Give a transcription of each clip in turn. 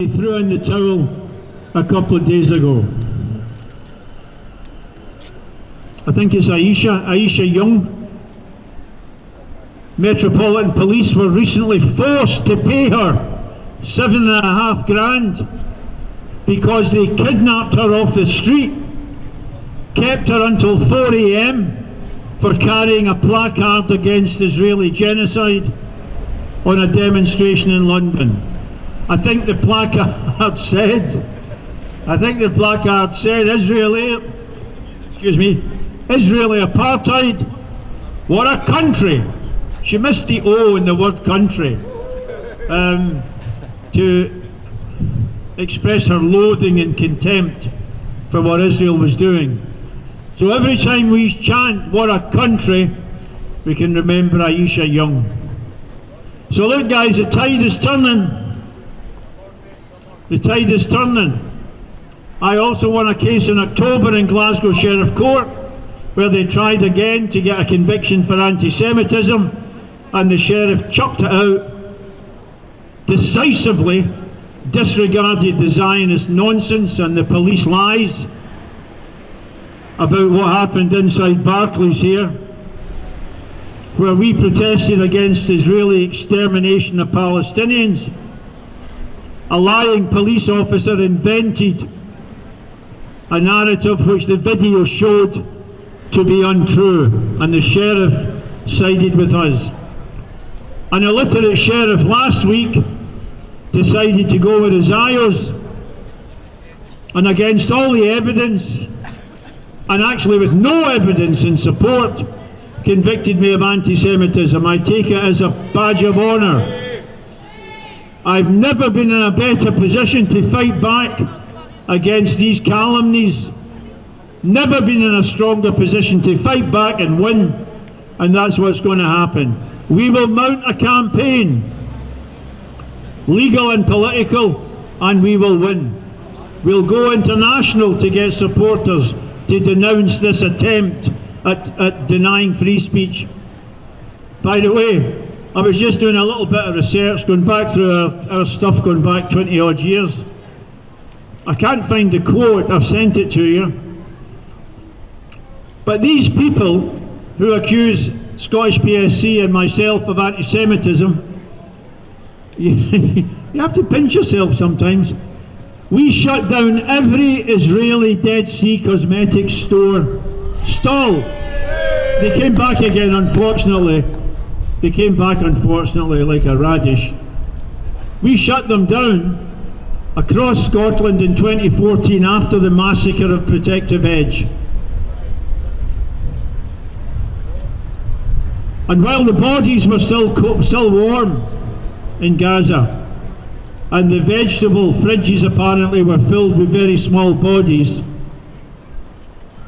He threw in the towel a couple of days ago. I think it's Aisha Young. Metropolitan Police were recently forced to pay her $7.5 grand because they kidnapped her off the street, kept her until 4 a.m. for carrying a placard against Israeli genocide on a demonstration in London. I think the placard said Israeli apartheid. What a country! She missed the O in the word country, to express her loathing and contempt for what Israel was doing. So every time we chant what a country, we can remember Aisha Young. So look guys, the tide is turning. The tide is turning. I also won a case in October in Glasgow Sheriff Court where they tried again to get a conviction for anti-Semitism, and the sheriff chucked it out, decisively disregarded the Zionist nonsense and the police lies about what happened inside Barclays here, where we protested against Israeli extermination of Palestinians. A lying police officer invented a narrative which the video showed to be untrue, and the sheriff sided with us. An illiterate sheriff last week decided to go with his ayers, and against all the evidence, and actually with no evidence in support, convicted me of anti-Semitism. I take it as a badge of honour. I've never been in a better position to fight back against these calumnies. Never been in a stronger position to fight back and win, and that's what's going to happen. We will mount a campaign, legal and political, and we will win. We'll go international to get supporters to denounce this attempt at denying free speech. By the way, I was just doing a little bit of research, going back through our stuff going back 20 odd years. I can't find the quote, I've sent it to you. But these people who accuse Scottish PSC and myself of anti-Semitism, you have to pinch yourself sometimes. We shut down every Israeli Dead Sea cosmetics store stall. They came back again, unfortunately. They came back, unfortunately, like a radish. We shut them down across Scotland in 2014 after the massacre of Protective Edge. And while the bodies were still warm in Gaza, and the vegetable fridges apparently were filled with very small bodies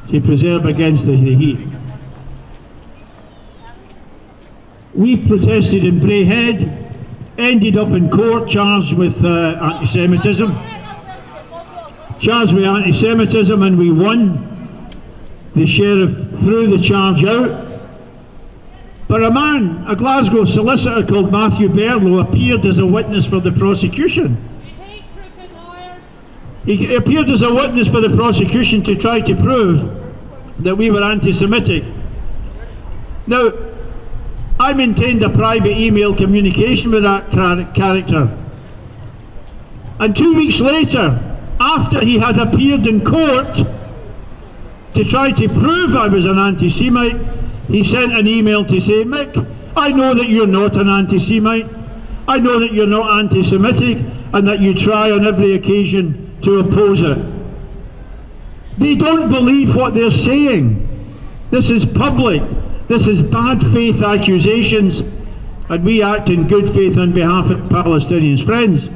to preserve against the heat. We protested in Braehead, ended up in court charged with anti-Semitism. And we won. The sheriff threw the charge out. But a Glasgow solicitor called Matthew Berlow appeared as a witness for the prosecution. We hate crooked lawyers. He appeared as a witness for the prosecution to try to prove that we were anti-Semitic. Now, I maintained a private email communication with that character. And 2 weeks later, after he had appeared in court to try to prove I was an anti-Semite, he sent an email to say, Mick, I know that you're not an anti-Semite. I know that you're not anti-Semitic, and that you try on every occasion to oppose it. They don't believe what they're saying. This is public. This is bad faith accusations, and we act in good faith on behalf of Palestinians. Friends,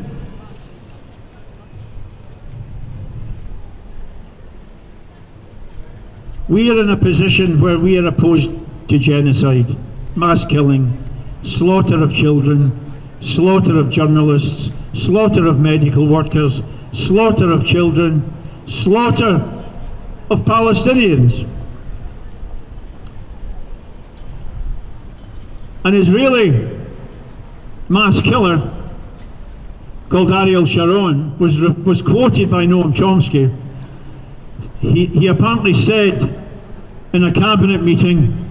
we are in a position where we are opposed to genocide, mass killing, slaughter of children, slaughter of journalists, slaughter of medical workers, slaughter of children, slaughter of Palestinians. An Israeli mass killer called Ariel Sharon was quoted by Noam Chomsky. He apparently said in a cabinet meeting,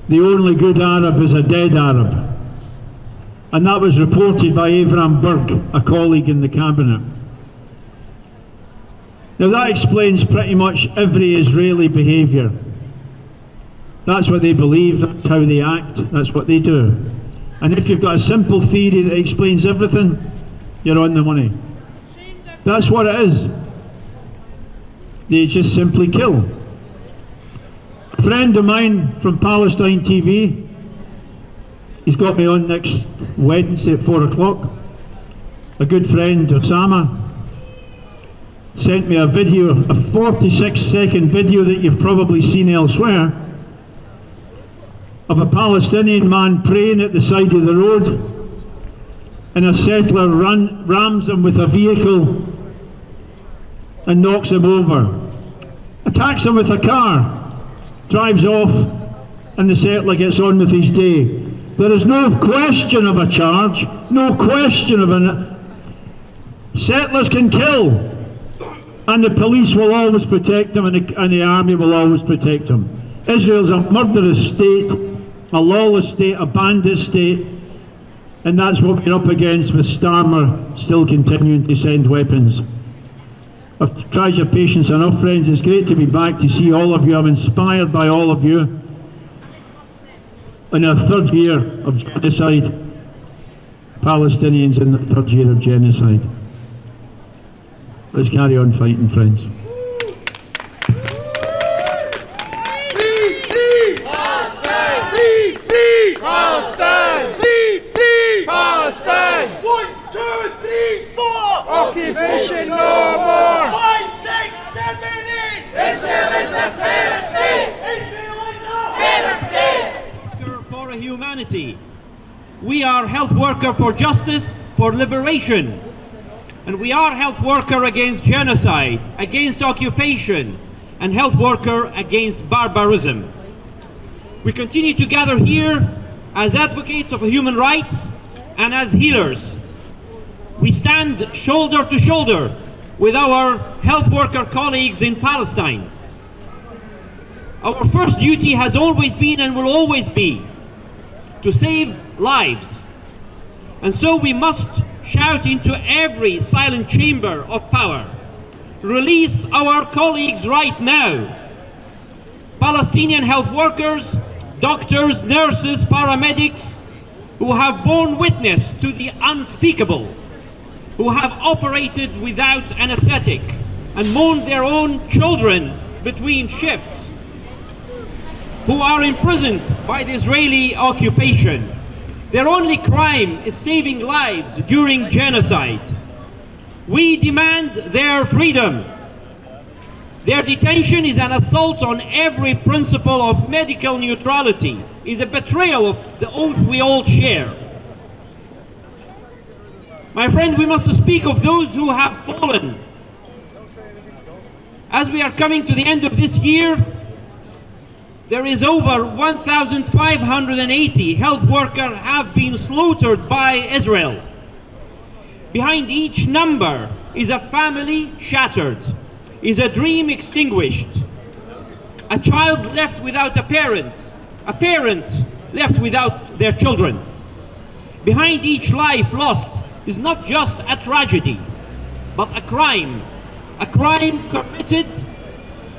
the only good Arab is a dead Arab. And that was reported by Avram Berg, a colleague in the cabinet. Now that explains pretty much every Israeli behaviour. That's what they believe, that's how they act, that's what they do. And if you've got a simple theory that explains everything, you're on the money. That's what it is. They just simply kill. A friend of mine from Palestine TV, he's got me on next Wednesday at 4 o'clock. A good friend, Osama, sent me a video, a 46-second video that you've probably seen elsewhere, of a Palestinian man praying at the side of the road, and a settler rams him with a vehicle and knocks him over, attacks him with a car, drives off, and the settler gets on with his day. There is no question of a charge, no question of an... Settlers can kill, and the police will always protect them, and the army will always protect them. Israel's a murderous state, a lawless state, a bandit state, and that's what we're up against with Starmer still continuing to send weapons. I've tried your patience enough, friends. It's great to be back to see all of you. I'm inspired by all of you. In our third year of genocide, Palestinians in the third year of genocide. Let's carry on fighting, friends. Free Palestine! Free Palestine! Free Palestine! 1, 2, 3, 4! Occupation no more! 5, 6, 7, 8! Israel is a terror state! Israel is a terror state! For humanity. We are health worker for justice, for liberation. And we are health worker against genocide, against occupation, and health worker against barbarism. We continue to gather here as advocates of human rights and as healers. We stand shoulder to shoulder with our health worker colleagues in Palestine. Our first duty has always been and will always be to save lives. And so we must shout into every silent chamber of power, release our colleagues right now. Palestinian health workers, doctors, nurses, paramedics, who have borne witness to the unspeakable, who have operated without anesthetic and mourned their own children between shifts, who are imprisoned by the Israeli occupation. Their only crime is saving lives during genocide. We demand their freedom. Their detention is an assault on every principle of medical neutrality, is a betrayal of the oath we all share. My friend, we must speak of those who have fallen. As we are coming to the end of this year, there is over 1,580 health workers have been slaughtered by Israel. Behind each number is a family shattered, is a dream extinguished, a child left without a parent left without their children. Behind each life lost is not just a tragedy, but a crime committed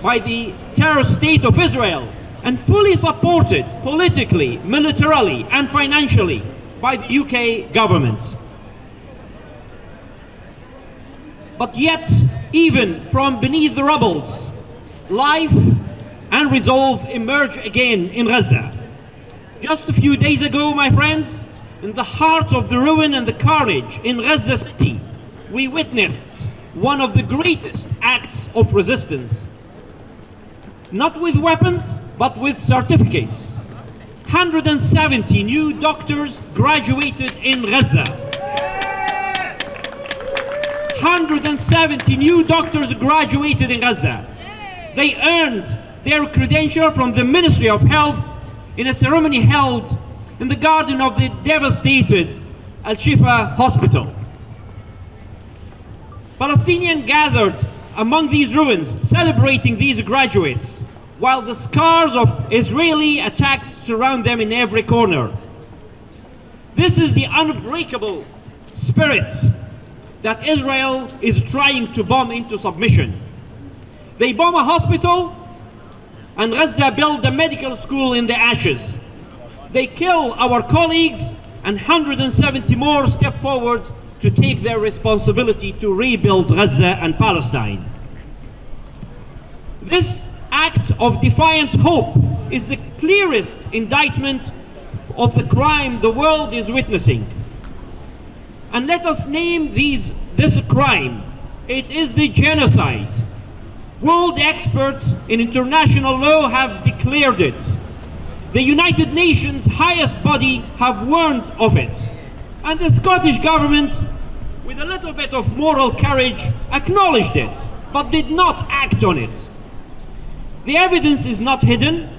by the terrorist state of Israel, and fully supported politically, militarily, and financially by the UK government. But yet, even from beneath the rubbles, life and resolve emerge again in Gaza. Just a few days ago, my friends, in the heart of the ruin and the carnage in Gaza City, we witnessed one of the greatest acts of resistance. Not with weapons, but with certificates. 170 new doctors graduated in Gaza. 170 new doctors graduated in Gaza. They earned their credential from the Ministry of Health in a ceremony held in the garden of the devastated Al-Shifa hospital. Palestinians gathered among these ruins, celebrating these graduates, while the scars of Israeli attacks surround them in every corner. This is the unbreakable spirit that Israel is trying to bomb into submission. They bomb a hospital, and Gaza build a medical school in the ashes. They kill our colleagues, and 170 more step forward to take their responsibility to rebuild Gaza and Palestine. This act of defiant hope is the clearest indictment of the crime the world is witnessing. And let us name this crime. It is the genocide. World experts in international law have declared it. The United Nations' highest body have warned of it. And the Scottish government, with a little bit of moral courage, acknowledged it, but did not act on it. The evidence is not hidden.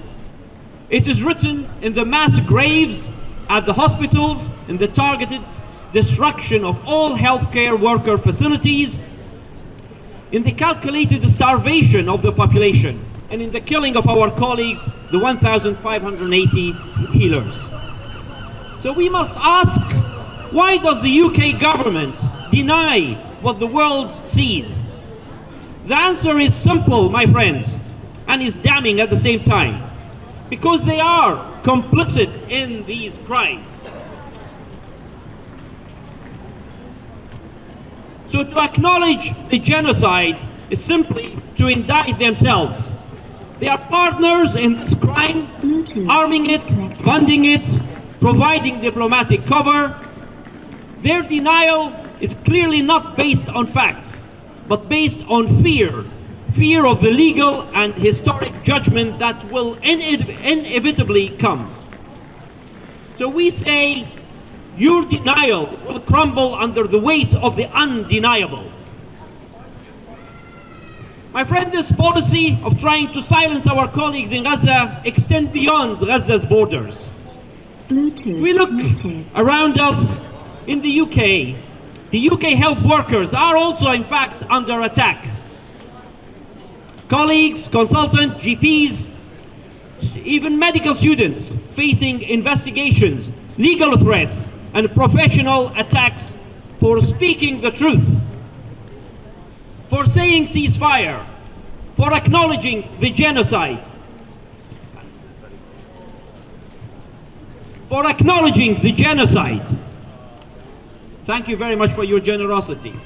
It is written in the mass graves at the hospitals, in the targeted destruction of all healthcare worker facilities, in the calculated starvation of the population, and in the killing of our colleagues, the 1,580 healers. So we must ask, why does the UK government deny what the world sees? The answer is simple, my friends, and is damning at the same time. Because they are complicit in these crimes. So to acknowledge the genocide is simply to indict themselves. They are partners in this crime, arming it, funding it, providing diplomatic cover. Their denial is clearly not based on facts, but based on fear of the legal and historic judgment that will inevitably come. So we say, your denial will crumble under the weight of the undeniable. My friend, this policy of trying to silence our colleagues in Gaza extends beyond Gaza's borders. If we look around us in the UK health workers are also in fact under attack. Colleagues, consultants, GPs, even medical students facing investigations, legal threats, and professional attacks for speaking the truth, for saying ceasefire, for acknowledging the genocide, for acknowledging the genocide. Thank you very much for your generosity.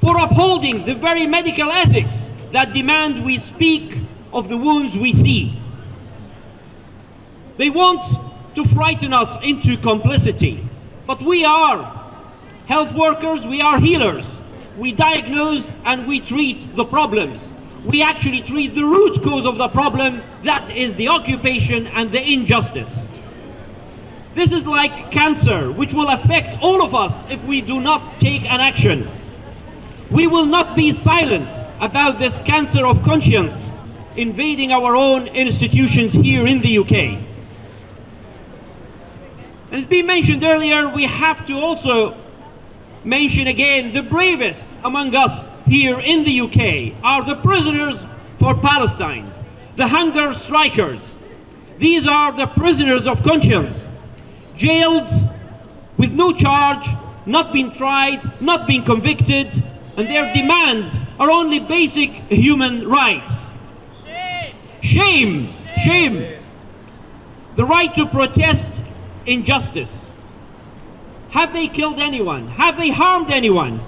For upholding the very medical ethics that demand we speak of the wounds we see. They want to frighten us into complicity, but we are health workers, we are healers. We diagnose and we treat the problems. We actually treat the root cause of the problem, that is the occupation and the injustice. This is like cancer, which will affect all of us if we do not take an action. We will not be silent about this cancer of conscience invading our own institutions here in the UK. As been mentioned earlier, we have to also mention again the bravest among us here in the UK are the prisoners for Palestine, the hunger strikers. These are the prisoners of conscience, jailed with no charge, not been tried, not been convicted, and their demands are only basic human rights. Shame! Shame! The right to protest injustice. Have they killed anyone? Have they harmed anyone?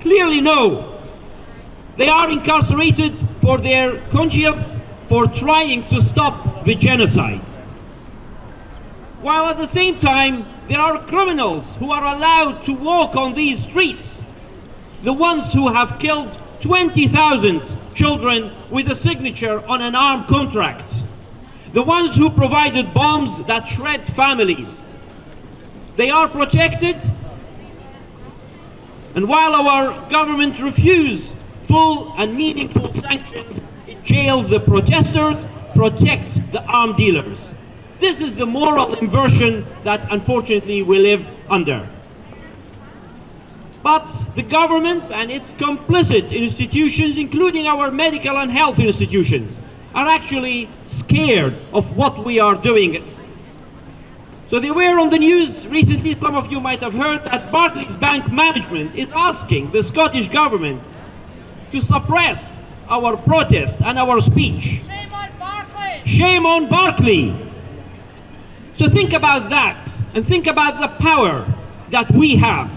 Clearly no. They are incarcerated for their conscience, for trying to stop the genocide. While at the same time, there are criminals who are allowed to walk on these streets. The ones who have killed 20,000 children with a signature on an armed contract. The ones who provided bombs that shred families. They are protected, and while our government refuses full and meaningful sanctions, it jails the protesters, protects the armed dealers. This is the moral inversion that unfortunately we live under. But the government and its complicit institutions, including our medical and health institutions, are actually scared of what we are doing. So they were on the news recently, some of you might have heard, that Barclays Bank management is asking the Scottish government to suppress our protest and our speech. Shame on Barclays! Shame on Barclay! So think about that, and think about the power that we have.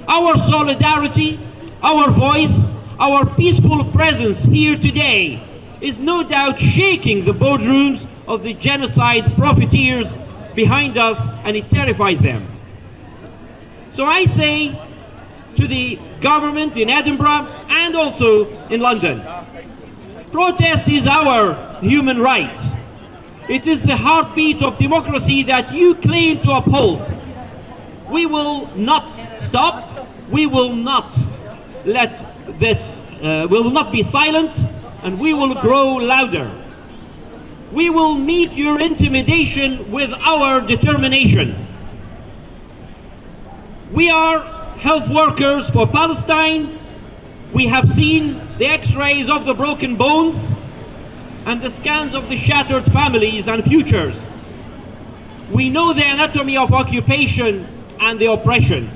Our solidarity, our voice, our peaceful presence here today is no doubt shaking the boardrooms of the genocide profiteers behind us, and it terrifies them. So I say to the government in Edinburgh and also in London, protest is our human right. It is the heartbeat of democracy that you claim to uphold. We will not stop. We will not let this, we will not be silent, and we will grow louder. We will meet your intimidation with our determination. We are health workers for Palestine. We have seen the x-rays of the broken bones and the scans of the shattered families and futures. We know the anatomy of occupation and the oppression,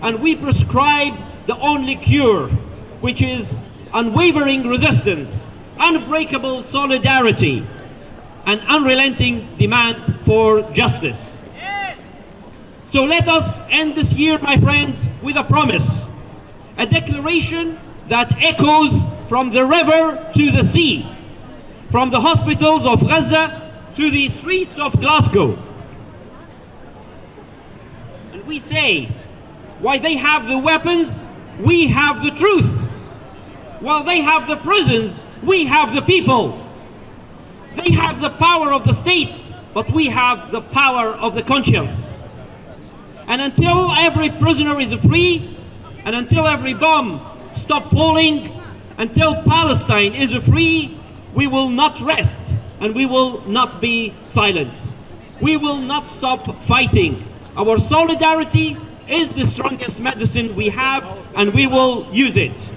and we prescribe the only cure, which is unwavering resistance, unbreakable solidarity, and unrelenting demand for justice. Yes! So let us end this year, my friends, with a promise, a declaration that echoes from the river to the sea, from the hospitals of Gaza to the streets of Glasgow. And we say, while they have the weapons, we have the truth. While they have the prisons, we have the people. They have the power of the states, but we have the power of the conscience. And until every prisoner is free, and until every bomb stops falling, until Palestine is free, we will not rest, and we will not be silent. We will not stop fighting. Our solidarity is the strongest medicine we have, and we will use it.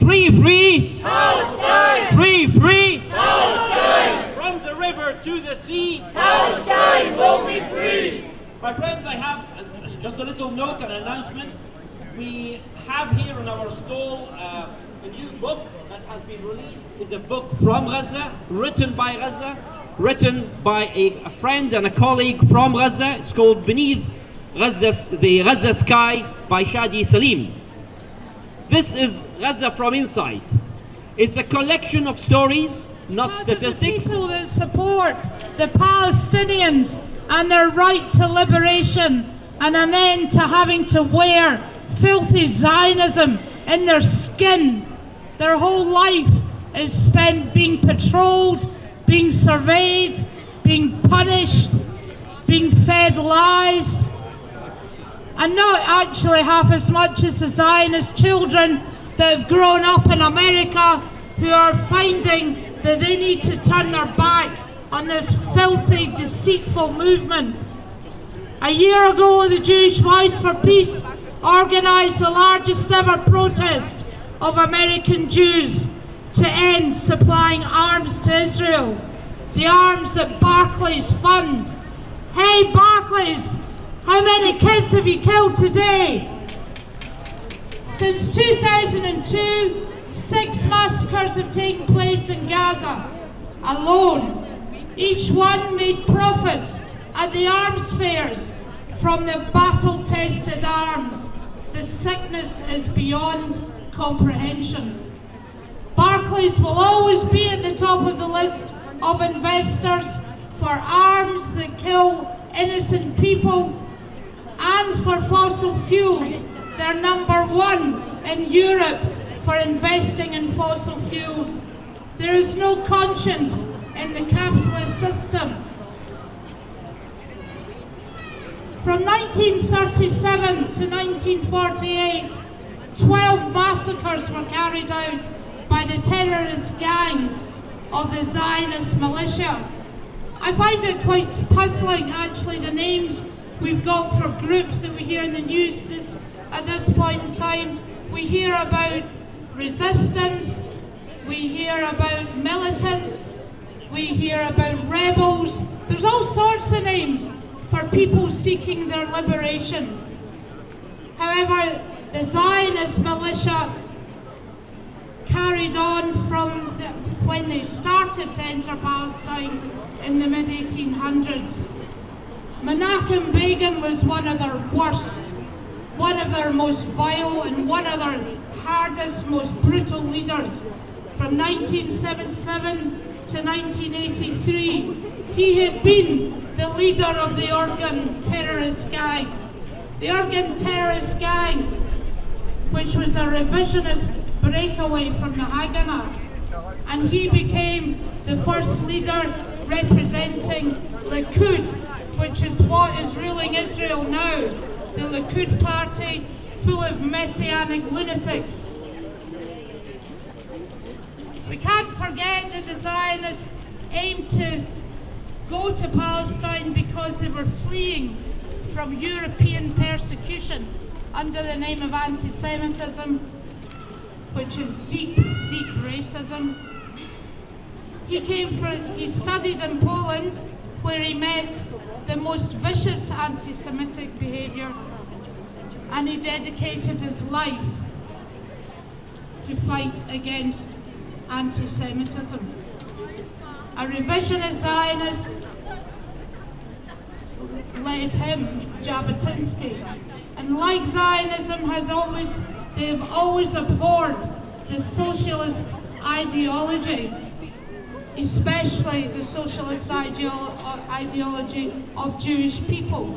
Free, free! Palestine! Free, free! Palestine! From the river to the sea, Palestine will be free! my friends, I have just a little note, an announcement. We have here on our stall a new book that has been released. It's a book from Gaza, written by Gaza, written by a friend and a colleague from Gaza. It's called Beneath the Gaza Sky by Shadi Salim. This is Gaza from inside. It's a collection of stories, not statistics. The people that support the Palestinians and their right to liberation and an end to having to wear filthy Zionism in their skin. Their whole life is spent being patrolled, being surveyed, being punished, being fed lies, and not actually half as much as the Zionist children that have grown up in America, who are finding that they need to turn their back on this filthy, deceitful movement. A year ago, the Jewish Voice for Peace organised the largest ever protest of American Jews to end supplying arms to Israel, the arms that Barclays fund. Hey Barclays, how many kids have you killed today? Since 2002, 6 massacres have taken place in Gaza alone. Each one made profits at the arms fairs from the battle-tested arms. The sickness is beyond comprehension. Barclays will always be at the top of the list of investors for arms that kill innocent people, and for fossil fuels. They're number 1 in Europe for investing in fossil fuels. There is no conscience in the capitalist system. From 1937 to 1948, 12 massacres were carried out by the terrorist gangs of the Zionist militia. I find it quite puzzling, actually, the names we've got for groups that we hear in the news this at this point in time. We hear about resistance, we hear about militants, we hear about rebels. There's all sorts of names for people seeking their liberation. However, the Zionist militia carried on from when they started to enter Palestine in the mid-1800s. Menachem Begin was one of their worst, one of their most vile and one of their hardest, most brutal leaders. From 1977 to 1983, he had been the leader of the Organ terrorist gang. The Organ terrorist gang, which was a revisionist breakaway from the Haganah, and he became the first leader representing Likud, which is what is ruling Israel now, the Likud party, full of messianic lunatics. We can't forget that the Zionists aimed to go to Palestine because they were fleeing from European persecution under the name of anti-Semitism, which is deep, deep racism. He studied in Poland, where he met the most vicious anti-Semitic behaviour, and he dedicated his life to fight against anti-Semitism. A revisionist Zionist led him, Jabotinsky, and like Zionism they've always abhorred the socialist ideology, especially the socialist ideology of Jewish people.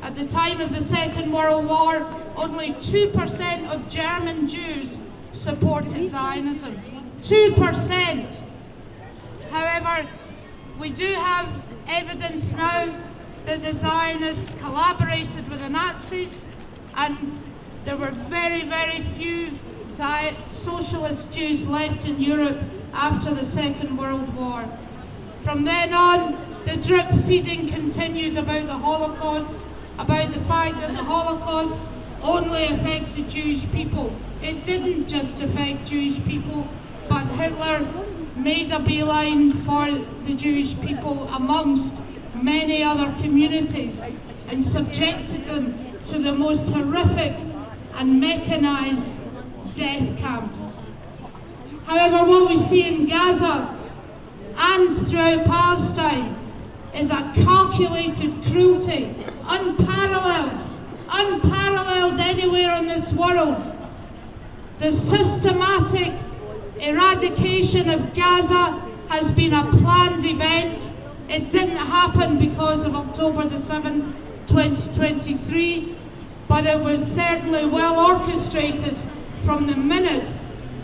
At the time of the Second World War, only 2% of German Jews supported Zionism. 2%! However, we do have evidence now that the Zionists collaborated with the Nazis, and there were very, very few socialist Jews left in Europe after the Second World War. From then on, the drip feeding continued about the Holocaust, about the fact that the Holocaust only affected Jewish people. It didn't just affect Jewish people, but Hitler made a beeline for the Jewish people amongst many other communities and subjected them to the most horrific and mechanized death camps. However, what we see in Gaza and throughout Palestine is a calculated cruelty, unparalleled anywhere in this world. The systematic eradication of Gaza has been a planned event. It didn't happen because of October the 7th, 2023, but it was certainly well orchestrated from the minute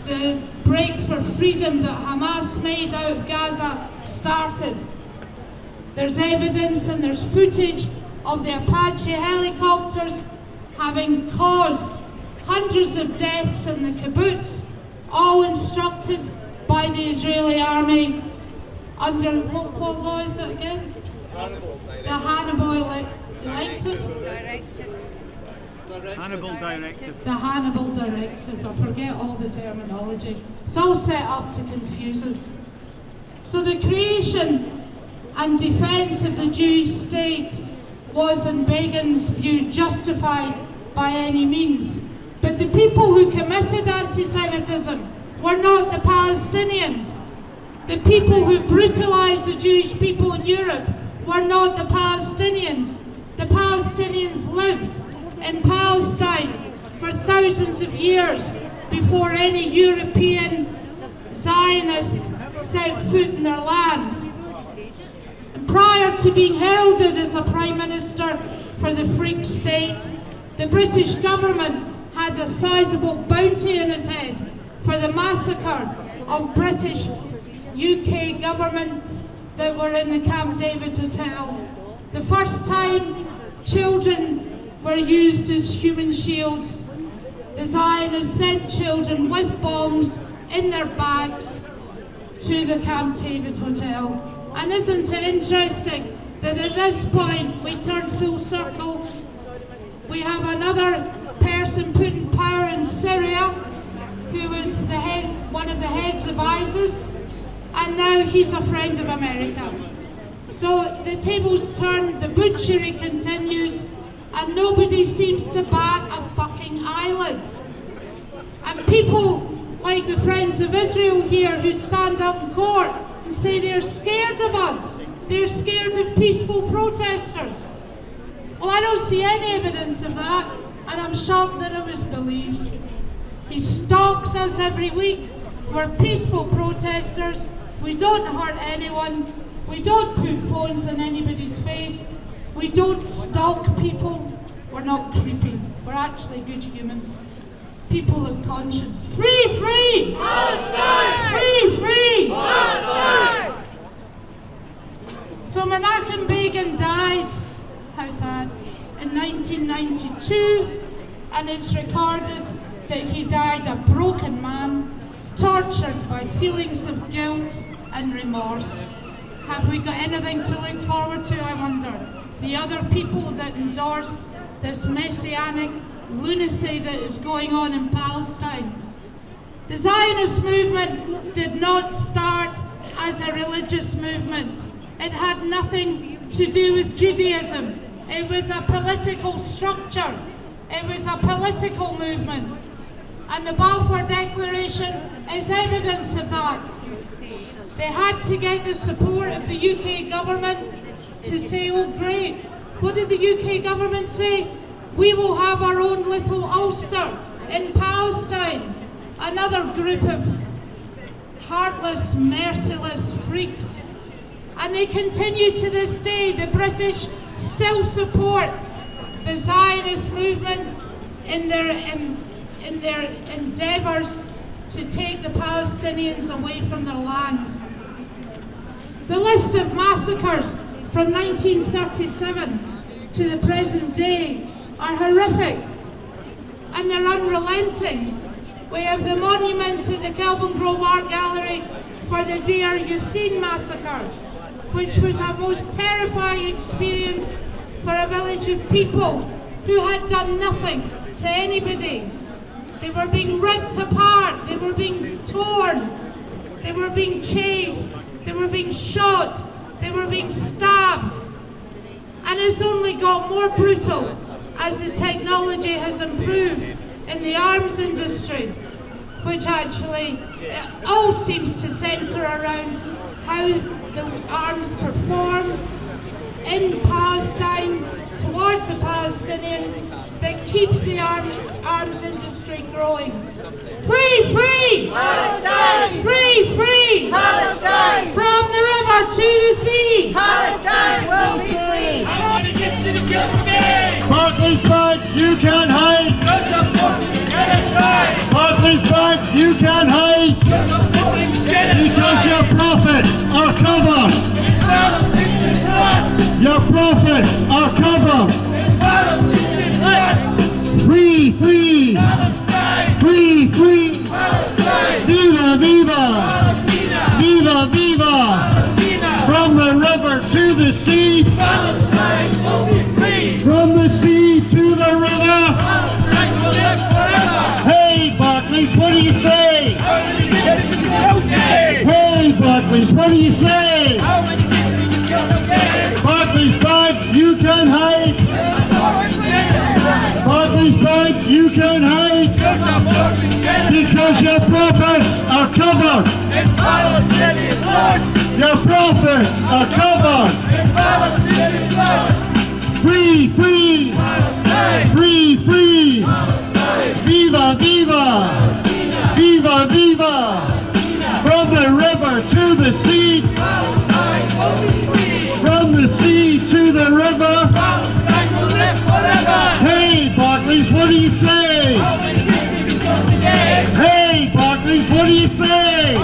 the break for freedom that Hamas made out of Gaza started. There's evidence and there's footage of the Apache helicopters having caused hundreds of deaths in the kibbutz, all instructed by the Israeli army under, what law is it again? The Hannibal Directive? Hannibal Directive. The Hannibal Directive. I forget all the terminology. It's all set up to confuse us. So the creation and defence of the Jewish state was, in Begin's view, justified by any means. But the people who committed anti-Semitism were not the Palestinians. The people who brutalised the Jewish people in Europe were not the Palestinians. The Palestinians lived in Palestine for thousands of years before any European Zionist set foot in their land. And prior to being heralded as a Prime Minister for the freak state, the British government had a sizable bounty in its head for the massacre of British UK government that were in the Camp David Hotel. The first time children were used as human shields, the Zionists sent children with bombs in their bags to the Camp David Hotel. And isn't it interesting that at this point we turn full circle? We have another person person put in power in Syria, who was one of the heads of ISIS, and now he's a friend of America. So the tables turn, the butchery continues, and nobody seems to bat a fucking eyelid. And people like the Friends of Israel here who stand up in court and say they're scared of us, they're scared of peaceful protesters. Well, I don't see any evidence of that, and I'm shocked that it was believed. He stalks us every week. We're peaceful protesters. We don't hurt anyone. We don't put phones in anybody's face. We don't stalk people. We're not creepy. We're actually good humans. People of conscience. Free, free! Palestine! Free, free! Palestine! So Menachem Begin died, how sad, in 1992, and it's recorded that he died a broken man, tortured by feelings of guilt and remorse. Have we got anything to look forward to, I wonder? The other people that endorse this messianic lunacy that is going on in Palestine. The Zionist movement did not start as a religious movement. It had nothing to do with Judaism. It was a political structure. It was a political movement. And the Balfour Declaration is evidence of that. They had to get the support of the UK government to say, oh great, what did the UK government say? We will have our own little Ulster in Palestine. Another group of heartless, merciless freaks. And they continue to this day. The British still support the Zionist movement in their endeavours to take the Palestinians away from their land. The list of massacres from 1937 to the present day are horrific, and they're unrelenting. We have the monument at the Kelvin Grove Art Gallery for the Deir Yassin massacre, which was a most terrifying experience for a village of people who had done nothing to anybody. They were being ripped apart, they were being torn, they were being chased, they were being shot, they were being stabbed. And it's only got more brutal as the technology has improved in the arms industry, which actually all seems to centre around how the arms perform in Palestine towards the Palestinians that keeps the arms industry growing. Free, free! Palestine! Free, free! Palestine! From the river to the sea! Palestine will be free! I'm gonna get to the guilty game! Barclays Bank, you can't hide! Barclays Bank, you can't hide! Because your profits are covered! Your profits are covered! Free, free! Free, free! Viva, viva! Viva, viva! From the river to the sea! From the sea to the river! Hey, Barclays, what do you say? Hey, Barclays, what do you say? Barclays Bank, you can hide. Barclays Bank, you can hide. Because your profits are covered. Your profits are covered. Free, free. Free, free. Viva, viva. Viva, viva. From the river to the sea. From the sea to the river. Hey, Barclays, what do you say? Hey, Barclays, what do you say?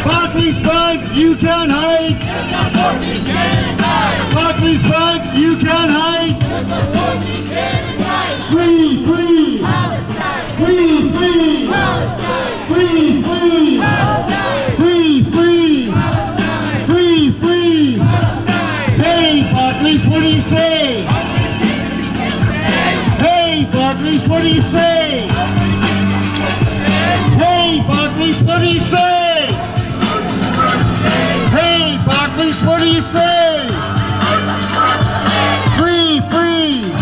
Barclays Bank, you can hide. Barclays Bank, you can hide. Free, free. Free, free. Free, free. Free, free. Free, free. Hey, Barclays, what do you say? Hey, do you say? Hey, Barclays, what do you say? Hey, Barclays, what do you say? Free, free,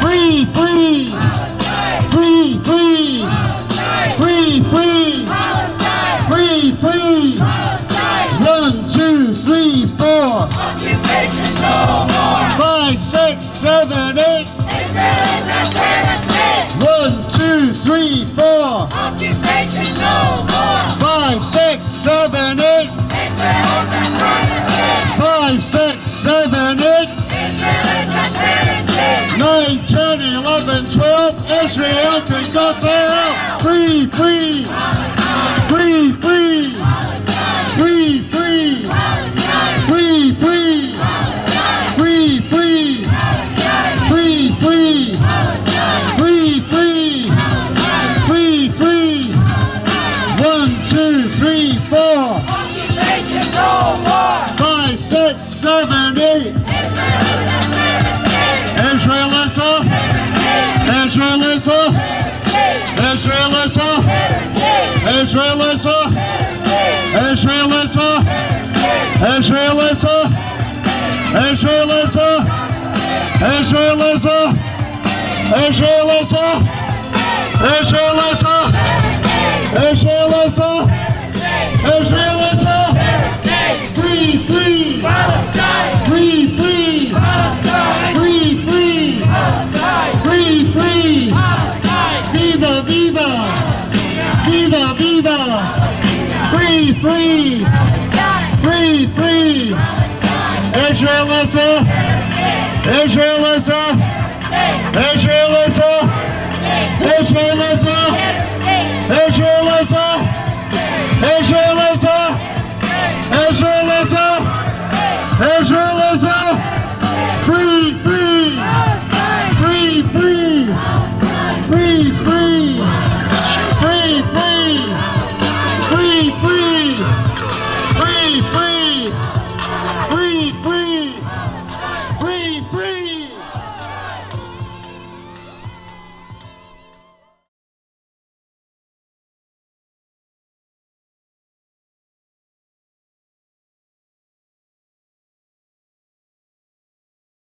free, free, free, free, free, free, free, free. 1, 2, 3, 4. Occupation no more. 5, 6, 7, 8. Israel is a terrorist. 1, 2, 3, 4. Occupation no more. 5, 6, 7, 8. Israel is a terrorist. 5, 6, 7, 8. Israel is a terrorist. 9, 10, 11, 12. Israel can go to hell. Free, free, free, free, free, free, free, free, free, free, free, free, free, free, free, free. 1, 2, 3, 4. Occupation no more. 5, 6, 7, 8. Israel is up. Israel is up. Israel is up. Israel is up. Israel is up. Israel is up. Israel is up. Israel is up. Israel is up. Israel is up. Israel is up. Israel is up. Free, free. Free, free. Free, free. Free, free. Viva, viva. Viva, viva. Free, free. Free, free. Israel is up. Israel is up. Israel is up. Israel is up. Israel is up. Israel